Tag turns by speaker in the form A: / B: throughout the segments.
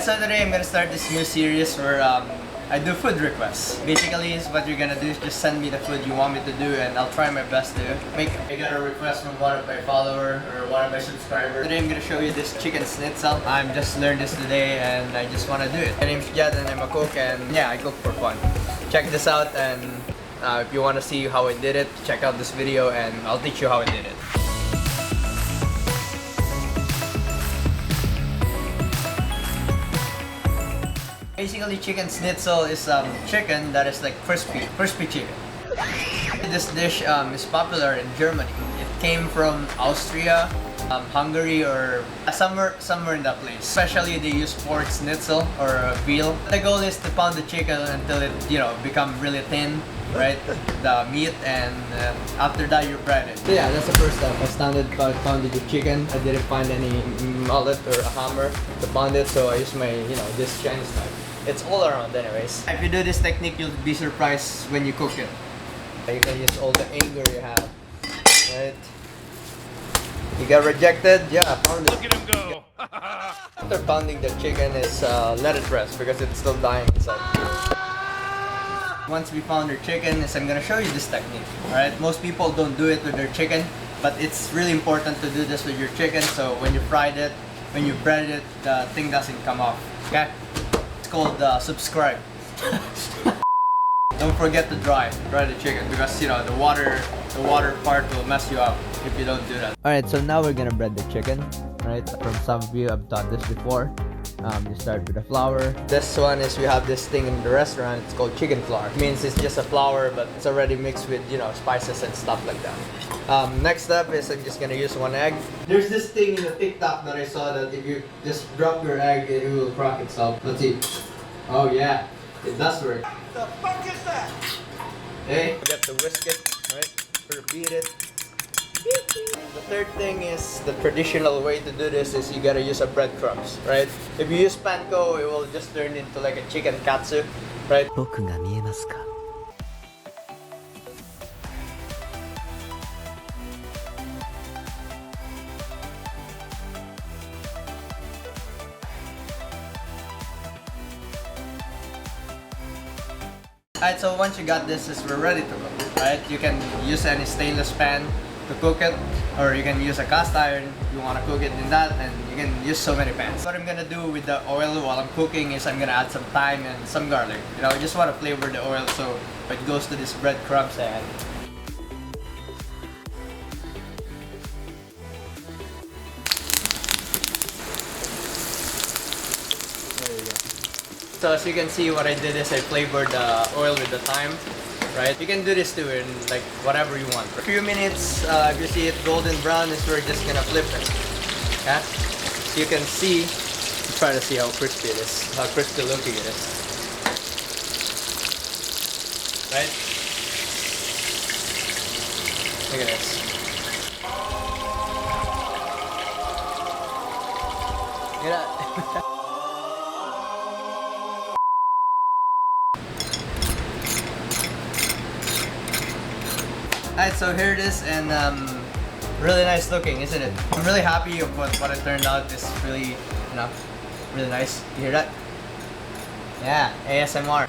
A: So today I'm gonna start this new series where I do food requests. Basically, what you're gonna do is just send me the food you want me to do, and I'll try my best to make it. I got a request from one of my followers or one of my subscribers. Today I'm gonna show you this chicken schnitzel. I'm just learned this today, and I just wanna do it. My name's Jed, and I'm a cook, and yeah, I cook for fun. Check this out, and if you wanna see how I did it, check out this video, and I'll teach you how I did it. Basically, chicken schnitzel is chicken that is like crispy chicken. This dish is popular in Germany. It came from Austria, Hungary, or somewhere in that place. Especially they use pork schnitzel or veal. The goal is to pound the chicken until it become really thin, right? The meat, and after that you bread it. So yeah, that's the first step. I pounded the chicken. I didn't find any mallet or a hammer to pound it, so I used my this Chinese knife. It's all around anyways. If you do this technique, you'll be surprised when you cook it. You can use all the anger you have, right? You got rejected? Yeah, pound it.
B: Look at him go!
A: After pounding the chicken is let it rest because it's still dying inside. Once we pound our chicken, I'm gonna show you this technique. Alright, most people don't do it with their chicken, but it's really important to do this with your chicken, so when you fried it, when you breaded it, the thing doesn't come off. Okay? It's called subscribe. Don't forget to dry the chicken because the water part will mess you up if you don't do that. Alright, so now we're gonna bread the chicken. Right? From some of you, I've done this before. You start with the flour. This one is, we have this thing in the restaurant, it's called chicken flour. It means it's just a flour, but it's already mixed with spices and stuff like that. Next step is I'm just gonna use one egg. There's this thing in the TikTok that I saw that if you just drop your egg, it will crack itself. Let's see. Oh yeah, it does work.
B: What the fuck is that?
A: Okay, you have to whisk it, right? Or beat it. The third thing is, the traditional way to do this is you gotta use a breadcrumbs, right? If you use Panko, it will just turn into like a chicken katsu, right? Alright, so once you got this, we're ready to cook, right? You can use any stainless pan to cook it, or you can use a cast iron if you want to cook it in that, and you can use so many pans. What I'm gonna do with the oil while I'm cooking is I'm gonna add some thyme and some garlic. I just want to flavor the oil so it goes to this breadcrumbs and so as you can see, what I did is I flavored the oil with the thyme, right? You can do this too in like whatever you want. For a few minutes, if you see it golden brown, is we're just gonna flip it. Okay? So you can see, try to see how crispy it is, how crispy looking it is. Right? Look at this. Look at that. Alright, so here it is, and really nice looking, isn't it? I'm really happy of what it turned out. It's really, really nice. You hear that? Yeah, ASMR.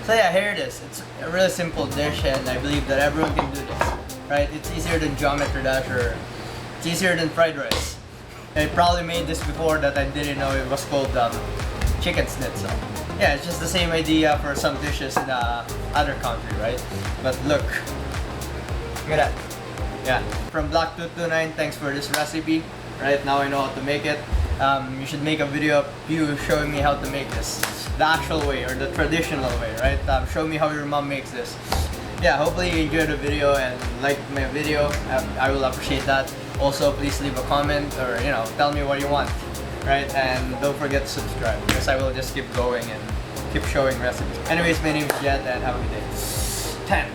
A: So yeah, here it is. It's a really simple dish, and I believe that everyone can do this, right? It's easier than geometry dash, or it's easier than fried rice. I probably made this before that I didn't know it was called chicken schnitzel. Yeah, it's just the same idea for some dishes in other country, right? But look at that. Yeah, from Black229, thanks for this recipe. Right now I know how to make it. You should make a video of you showing me how to make this, the actual way or the traditional way, right? Show me how your mom makes this. Yeah, hopefully you enjoyed the video and like my video. I will appreciate that. Also, please leave a comment or tell me what you want, right? And don't forget to subscribe because I will just keep going and keep showing recipes. Anyways, my name is Jed, and have a good day. 10.